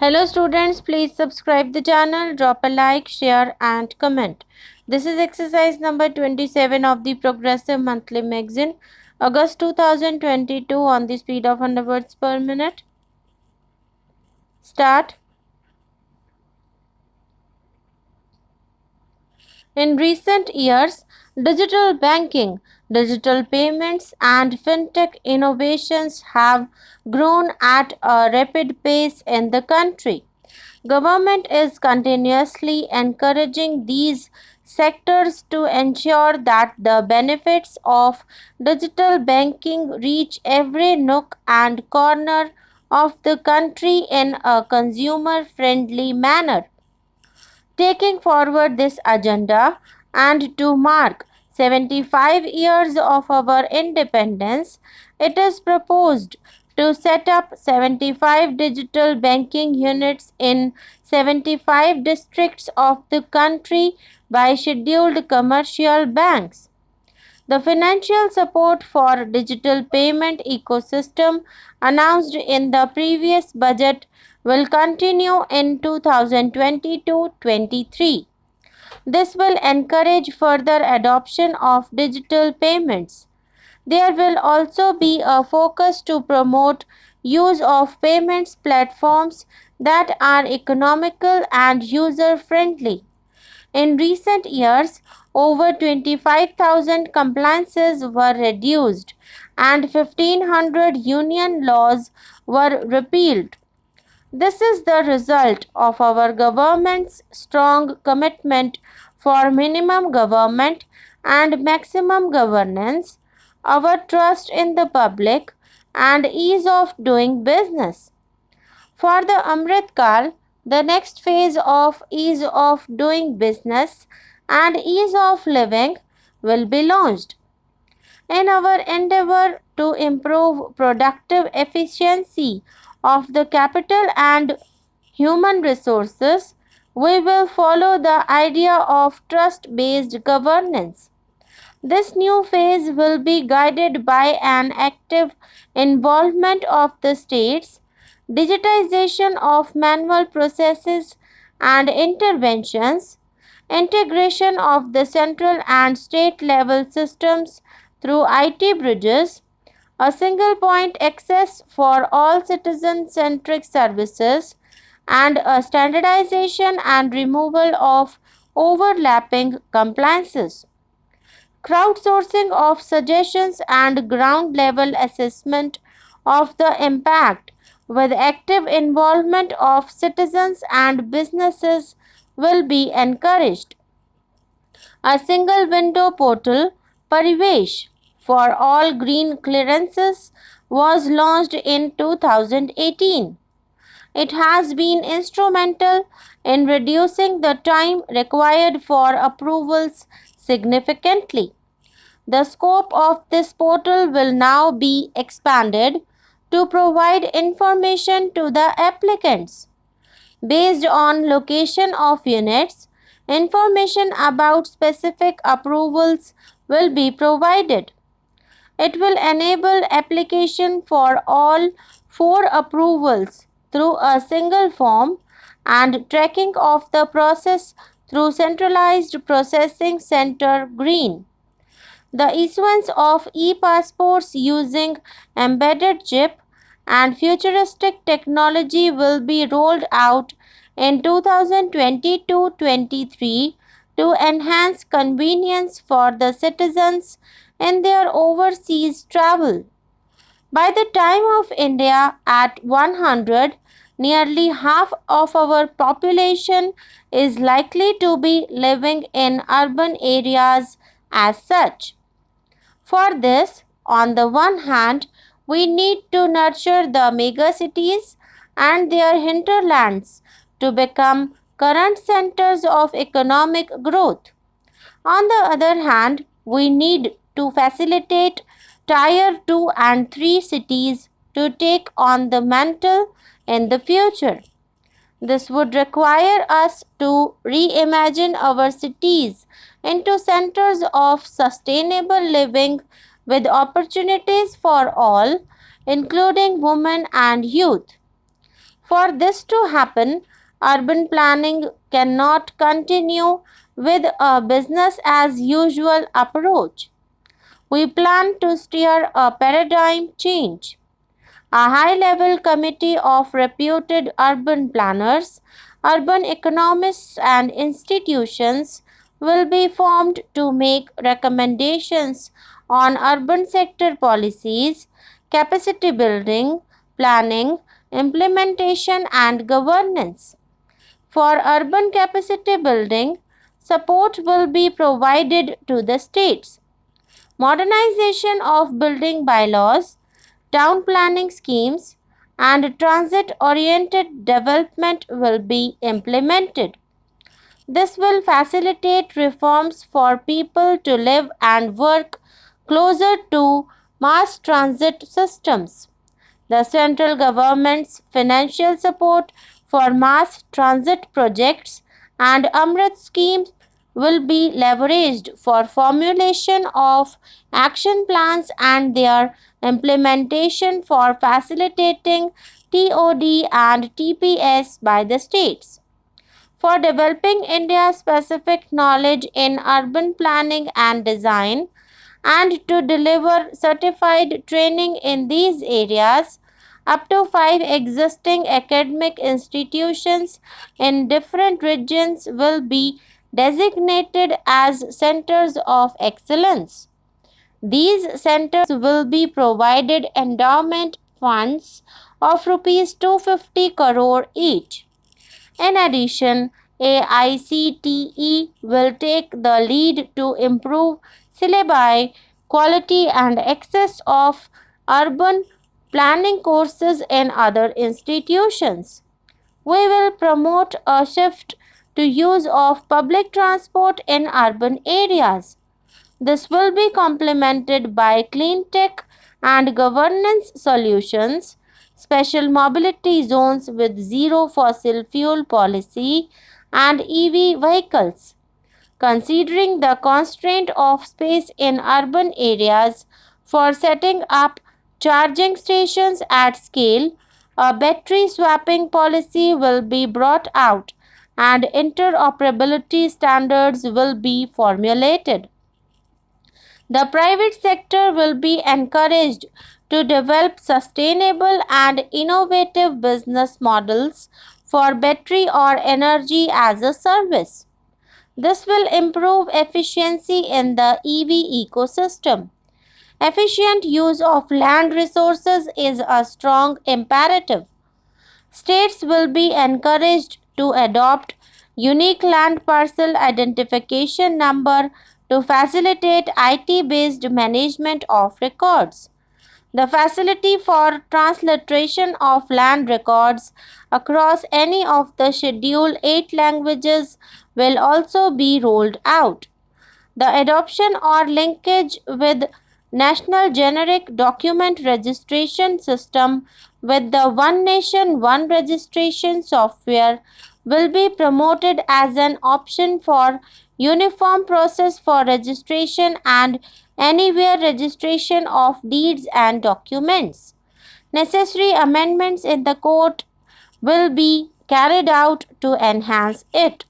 Hello students, please subscribe the channel, drop a like, share and comment. This is exercise number 27 of the Progressive Monthly Magazine, August 2022 on the speed of 100 words per minute. Start. In recent years, digital banking, digital payments and fintech innovations have grown at a rapid pace in the country. Government is continuously encouraging these sectors to ensure that the benefits of digital banking reach every nook and corner of the country in a consumer friendly manner. Taking forward this agenda and to mark 75 years of our independence, it is proposed to set up 75 digital banking units in 75 districts of the country by scheduled commercial banks. The financial support for digital payment ecosystem announced in the previous budget will continue in 2022-23. This will encourage further adoption of digital payments. There will also be a focus to promote use of payments platforms that are economical and user friendly. In recent years, over 25,000 compliances were reduced and 1,500 union laws were repealed. This is the result of our government's strong commitment for minimum government and maximum governance, our trust in the public, and ease of doing business. For the Amrit Kal, the next phase of ease of doing business and ease of living will be launched. In our endeavor to improve productive efficiency of the capital and human resources, we will follow the idea of trust-based governance. This new phase will be guided by an active involvement of the states, digitization of manual processes and interventions, integration of the central and state level systems through IT bridges, a single point access for all citizen centric services, and a standardization and removal of overlapping compliances. Crowdsourcing of suggestions and ground level assessment of the impact with active involvement of citizens and businesses will be encouraged. A single window portal, Parivesh, for all green clearances was launched in 2018. It has been instrumental in reducing the time required for approvals significantly. The scope of this portal will now be expanded to provide information to the applicants. Based on location of units, information about specific approvals will be provided. It will enable application for all four approvals through a single form and tracking of the process through centralized processing center green. The issuance of e-passports using embedded chip and futuristic technology will be rolled out in 2022-23 to enhance convenience for the citizens in their overseas travel. By the time of India at 100, nearly half of our population is likely to be living in urban areas as such. For this, on the one hand, we need to nurture the megacities and their hinterlands to become current centers of economic growth. On the other hand, we need to facilitate Tier 2 and 3 cities to take on the mantle in the future. This would require us to reimagine our cities into centers of sustainable living with opportunities for all, including women and youth. For this to happen, urban planning cannot continue with a business as usual approach. We plan to steer a paradigm change. A high level committee of reputed urban planners, urban economists, and institutions will be formed to make recommendations on urban sector policies, capacity building, planning, implementation, and governance. For urban capacity building, support will be provided to the states. Modernization of building bylaws, town planning schemes, and transit oriented development will be implemented. This will facilitate reforms for people to live and work closer to mass transit systems. The central government's financial support for mass transit projects and Amrit schemes will be leveraged for formulation of action plans and their implementation for facilitating TOD and TPS by the states. For developing India's specific knowledge in urban planning and design, and to deliver certified training in these areas, up to 5 existing academic institutions in different regions will be designated as centers of excellence. These centers will be provided endowment funds of rupees 250 crore each. In addition, AICTE will take the lead to improve syllabi quality and access of urban planning courses in other institutions. We will promote a shift to use of public transport in urban areas. This will be complemented by clean tech and governance solutions, special mobility zones with zero fossil fuel policy, and EV vehicles. Considering the constraint of space in urban areas for setting up charging stations at scale, a battery swapping policy will be brought out and interoperability standards will be formulated. The private sector will be encouraged to develop sustainable and innovative business models for battery or energy as a service. This will improve efficiency in the EV ecosystem. Efficient use of land resources is a strong imperative. States will be encouraged to adopt unique land parcel identification number to facilitate IT based management of records. The facility for transliteration of land records across any of the Schedule 8 languages will also be rolled out. The adoption or linkage with National Generic Document Registration System with the One Nation One Registration software will be promoted as an option for uniform process for registration and anywhere registration of deeds and documents. Necessary amendments in the code will be carried out to enhance it.